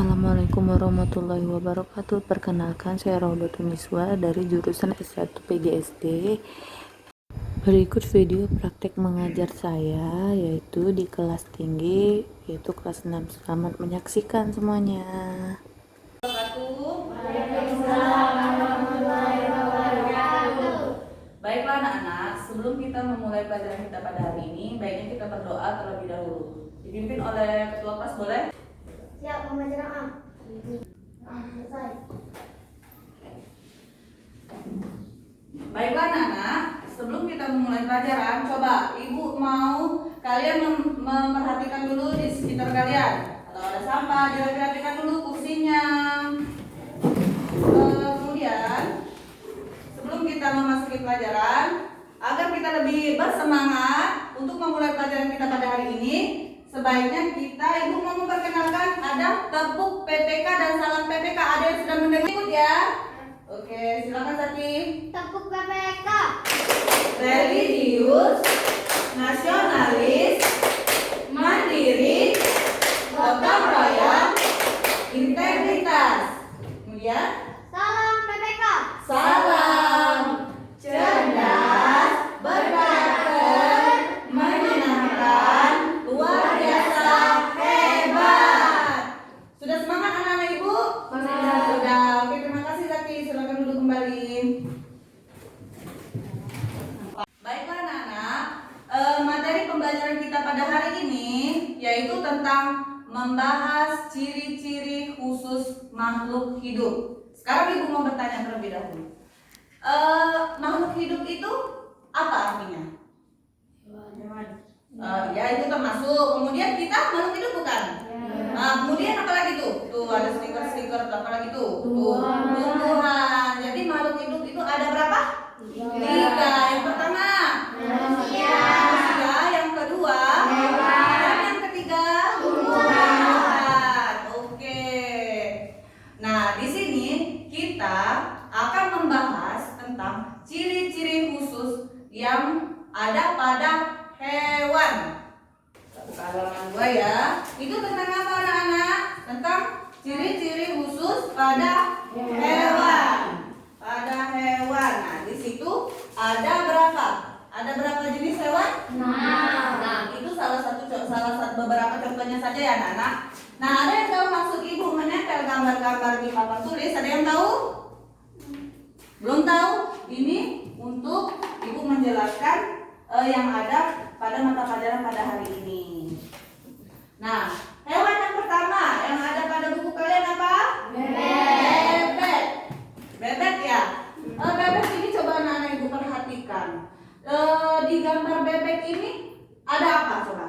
Assalamualaikum warahmatullahi wabarakatuh. Perkenalkan, saya Raudatul Miswa dari jurusan S1 PGSD. Berikut video praktek mengajar saya, yaitu di kelas tinggi, yaitu kelas 6. Selamat menyaksikan semuanya. Baiklah anak-anak, sebelum kita memulai pelajaran kita pada hari ini, baiknya kita berdoa terlebih dahulu. Dipimpin oleh ketua kelas, boleh? Siap, membaca doa. Selesai. Baiklah anak-anak, sebelum kita memulai pelajaran, coba ibu mau kalian memperhatikan dulu di sekitar kalian. Kalau ada sampah, dirapikan dulu kursinya. Kemudian, sebelum kita memasuki pelajaran, agar kita lebih bersemangat untuk memulai pelajaran kita pada hari ini, sebaiknya kita, ibu mau memperkenalkan ada tepuk PPK dan salam PPK. Ada yang sudah mendengar? Ikut ya. Oke, silakan Zaki. Tepuk PPK. Religius, nasionalis, mandiri, gotong royong, integritas. Kemudian, Salam PPK. salam, cerdas, berkarakter, menyenangkan, luar biasa, hebat. Sudah semangat anak-anak ibu? Sudah. Oke, terima kasih Zaki. Silakan duduk kembali. Baiklah anak-anak, materi pembelajaran kita pada hari ini yaitu tentang membahas ciri-ciri khusus makhluk hidup. Sekarang ibu mau bertanya terlebih dahulu. Makhluk hidup itu apa artinya? Ya, itu termasuk. Kemudian kita makhluk hidup bukan? Kemudian apa lagi tuh? Tuh ada stiker-stiker, apa lagi tuh? Tumbuhan. Jadi makhluk hidup itu ada berapa? 3. Yang pertama manusia, yang kedua dan yang ketiga tumbuhan. Oke. Nah, di sini kita akan membahas tentang ciri-ciri khusus yang ada pada hewan. Buka halaman 2 ya. Itu tentang apa anak-anak? Tentang ciri-ciri khusus pada hewan. Pada hewan. Nah, di situ ada berapa? Ada berapa jenis hewan? Nah, itu salah satu beberapa contohnya saja ya anak-anak. Nah, ada yang tahu maksud ibu menempel gambar-gambar di papan tulis? Ada yang tahu? Belum tahu? Ini untuk ibu menjelaskan yang ada pada mata pelajaran pada hari ini. Nah, hewan yang pertama yang ada pada buku kalian apa? Bebek. Bebek ya. Bebek ini coba anak-anak ibu perhatikan. Di gambar bebek ini ada apa coba?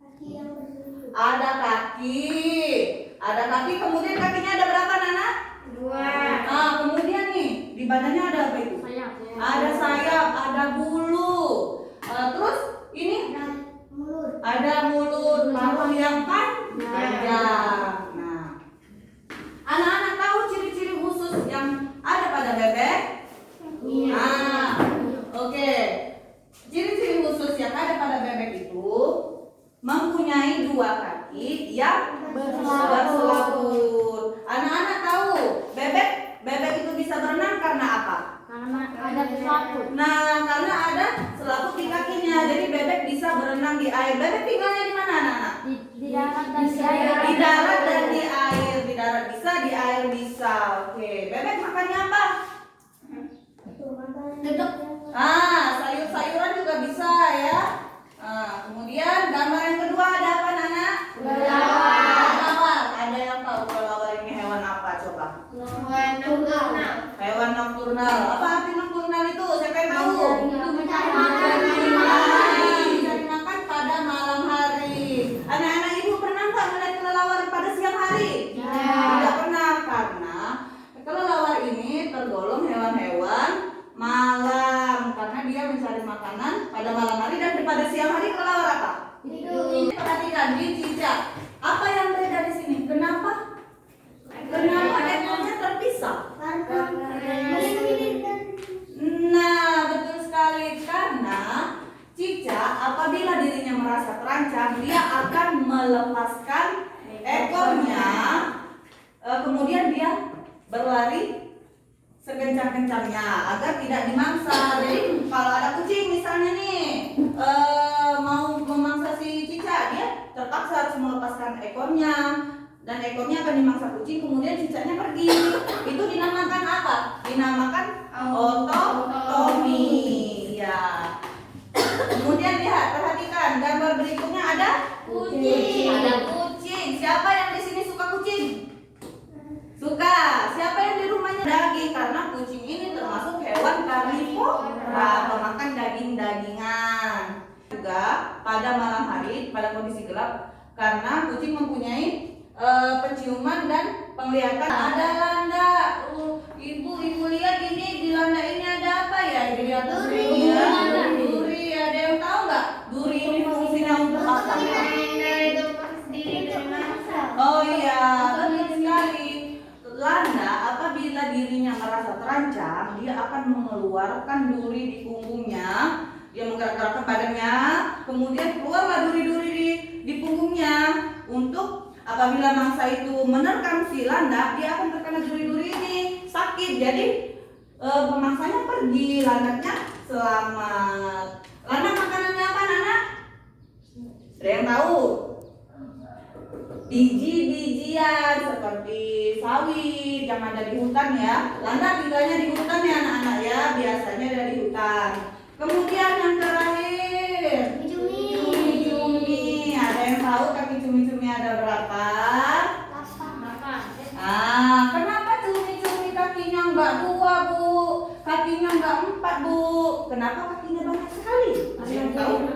Kaki yang bersujud. Ada kaki. Ada kaki, kemudian kakinya ada berapa Nana? 2. Kemudian nih di badannya ada apa itu? Sayap. Ada sayap, ada bulu. Terus ini Mulut. ada mulut, paruh yang panjang. Nah, anak-anak tahu ciri-ciri khusus yang ada pada bebek? Nah, oke. Ciri-ciri khusus yang ada pada bebek itu mempunyai 2 kaki yang berselaput. Anak-anak tahu bebek itu bisa berenang karena apa? Karena ada selaput. Nah, karena ada selaput di kakinya, jadi bebek bisa berenang di air. Bebek tinggalnya di mana anak-anak? Di darat dan di air. Di darat dan di air. Di darat bisa, di air bisa. Oke, bebek makannya apa? Sayur-sayuran juga bisa ya. Kemudian gambar yang kedua ada apa Nana? Kelelawar. Ada yang tahu kelelawar ini hewan apa coba? Hewan nokturnal. Apa arti nokturnal itu? Siapa yang tahu? Mencari makan. Mencari makan pada malam hari. Anak-anak ibu pernah nggak melihat kelelawar pada siang hari? Tidak pernah, karena kelelawar ini tergolong hewan-hewan malam karena dia mencari makanan pada malam hari, dan pada siang hari kelelawar apa? Hidup. Perhatikan di cicak. Apa yang beda di sini? Kenapa ekornya terpisah? Melindungi diri dan Nah, berlari sekencang-kencangnya agar tidak dimangsa. Jadi kalau ada kucing misalnya nih mau memangsa si Cica, dia terpaksa harus melepaskan ekornya dan ekornya akan dimangsa kucing, kemudian cicaknya pergi. Itu dinamakan apa? Dinamakan ototomi. Ya. Kemudian lihat, perhatikan gambar berikutnya ada Kucing. Ada kucing. Siapa yang di sini suka kucing? Suka. Siapa yang di rumahnya daging? Karena kucing ini termasuk hewan karnivora, pemakan daging-dagingan. Juga pada malam hari, pada kondisi gelap, karena kucing mempunyai penciuman dan penglihatan. Ada landa. Ibu lihat ini di landa ini ada apa ya? Di atas Duri. ya. Duri. Ada yang tahu nggak? Duri ini fungsinya untuk apa? Oh iya, betul sekali. Landa apabila dirinya merasa terancam, dia akan mengeluarkan duri di punggungnya. Dia menggerak-gerakkan badannya, kemudian keluarlah duri-duri di punggungnya untuk apabila mangsa itu menerkam si landa, dia akan terkena duri-duri ini, sakit. Jadi pemangsanya pergi, landanya selamat. Landak makanannya apa, Nana? Ada yang tahu? Biji-bijian seperti sawit yang ada di hutan ya. Landak tinggalnya di hutan ya anak-anak ya, biasanya ada di hutan. Kemudian yang terakhir, cumi-cumi. Ada yang tahu kaki cumi-cumi ada berapa? Kenapa cumi-cumi kakinya enggak 2, Bu? Kakinya enggak 4, Bu? Kenapa kakinya banyak sekali? Ada yang tahu?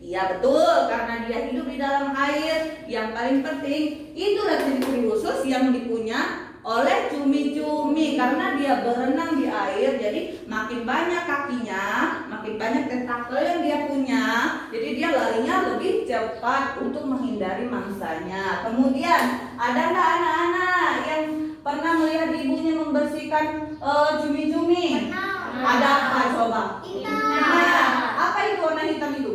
Iya betul, karena dia hidup di dalam air. Yang paling penting, itulah ciri-ciri khusus yang dipunya oleh cumi-cumi. Karena dia berenang di air, jadi makin banyak kakinya, makin banyak tentakel yang dia punya. Jadi dia larinya lebih cepat untuk menghindari mangsanya. Kemudian, ada nggak anak-anak yang pernah melihat ibunya membersihkan cumi-cumi? Ada apa coba? Nah, apa itu warna hitam itu?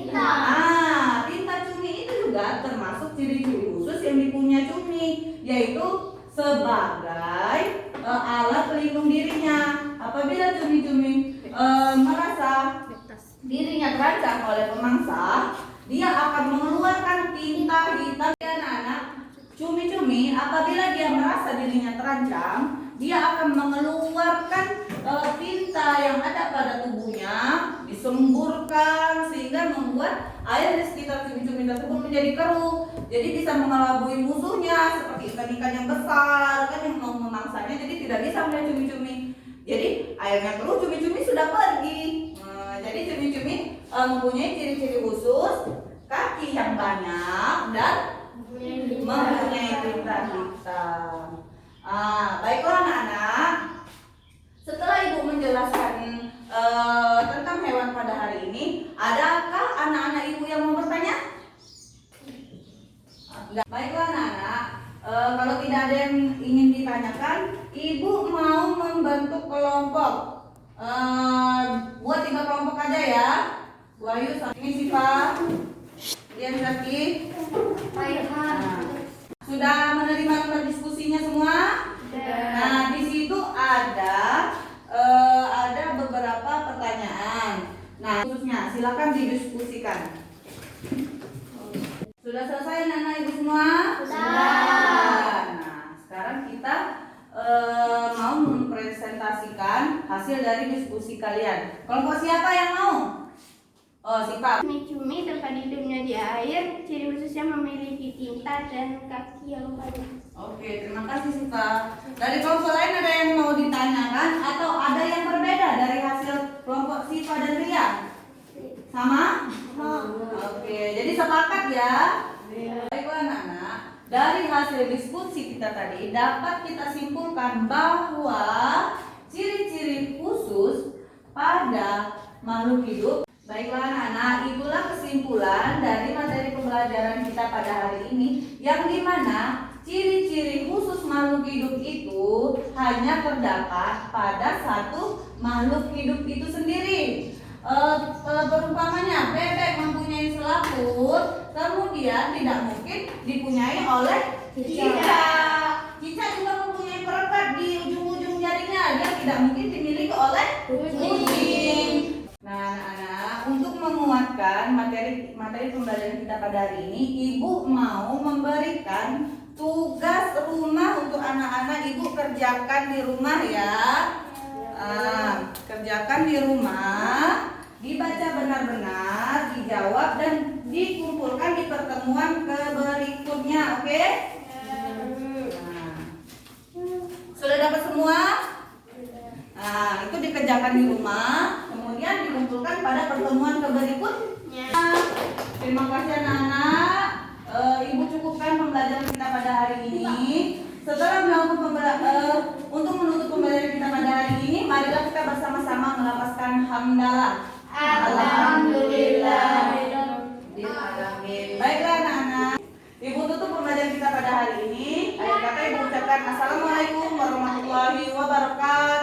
Tinta cumi itu juga termasuk ciri-ciri khusus yang dipunya cumi, yaitu sebagai alat pelindung dirinya. Apabila cumi-cumi merasa dirinya terancam oleh pemangsa, dia akan mengeluarkan tinta hitam. Anak-anak, cumi-cumi apabila dia merasa dirinya terancam, dia akan mengeluarkan tinta yang ada pada tubuhnya, disemburkan sehingga membuat air di sekitar cumi-cumi tersebut menjadi keruh. Jadi bisa mengelabui musuhnya seperti ikan-ikan yang besar kan yang mau memangsanya, jadi tidak bisa melihat cumi-cumi. Jadi airnya keruh, cumi-cumi sudah pergi. Jadi cumi-cumi mempunyai ciri-ciri khusus, kaki yang banyak dan mempunyai tinta hitam. Baiklah anak-anak, setelah ibu menjelaskan tentang hewan pada hari ini, adakah anak-anak ibu yang mau bertanya? Baiklah anak-anak, kalau tidak ada yang ingin ditanyakan, ibu mau membentuk kelompok. Buat 3 kelompok aja ya. Bu Ayu, ini Siva, Dian Zaki. Sudah menerima lembar diskusinya semua? Nah, di situ ada beberapa pertanyaan. Nah, khususnya silakan didiskusikan. Sudah selesai anak-anak ibu semua? Sudah. Nah, sekarang kita mau mempresentasikan hasil dari diskusi kalian. Kelompok siapa yang mau? Oh, Siva. Cumi-cumi tempat hidupnya di air, ciri khususnya memiliki tinta dan kaki yang banyak. Oke, terima kasih Siva. Dari kelompok lain ada yang mau ditanyakan atau ada yang berbeda dari hasil kelompok Siva dan Ria? Sama? Oke, jadi sepakat ya. Baiklah anak-anak, dari hasil diskusi kita tadi dapat kita simpulkan bahwa ciri-ciri khusus pada makhluk hidup. Baiklah anak-anak, itulah kesimpulan dari materi pembelajaran kita pada hari ini, yang dimana ciri-ciri khusus makhluk hidup itu hanya terdapat pada satu makhluk hidup itu sendiri. Perumpamannya, bebek mempunyai selaput, kemudian tidak mungkin dipunyai oleh cicak. Cicak juga mempunyai tidak mungkin dimiliki oleh Kucing. kucing. Nah, anak-anak, untuk menguatkan materi pembelajaran kita pada hari ini, Ibu mau memberikan tugas rumah untuk anak-anak. Ibu kerjakan di rumah ya. Kerjakan di rumah, dibaca benar-benar, dijawab dan dikumpulkan di pertemuan berikutnya, oke? Nah, sudah dapat semua? Nah, itu dikerjakan di rumah, kemudian dikumpulkan pada pertemuan berikutnya. Terima kasih anak-anak. Ibu cukupkan pembelajaran kita pada hari ini. Setelah melakukan untuk menutup pembelajaran kita pada hari ini, marilah kita bersama-sama melafazkan hamdalah. Alhamdulillah. Baiklah anak-anak, Ibu tutup pembelajaran kita pada hari ini. Akhir kata Ibu ucapkan Assalamualaikum warahmatullahi wabarakatuh.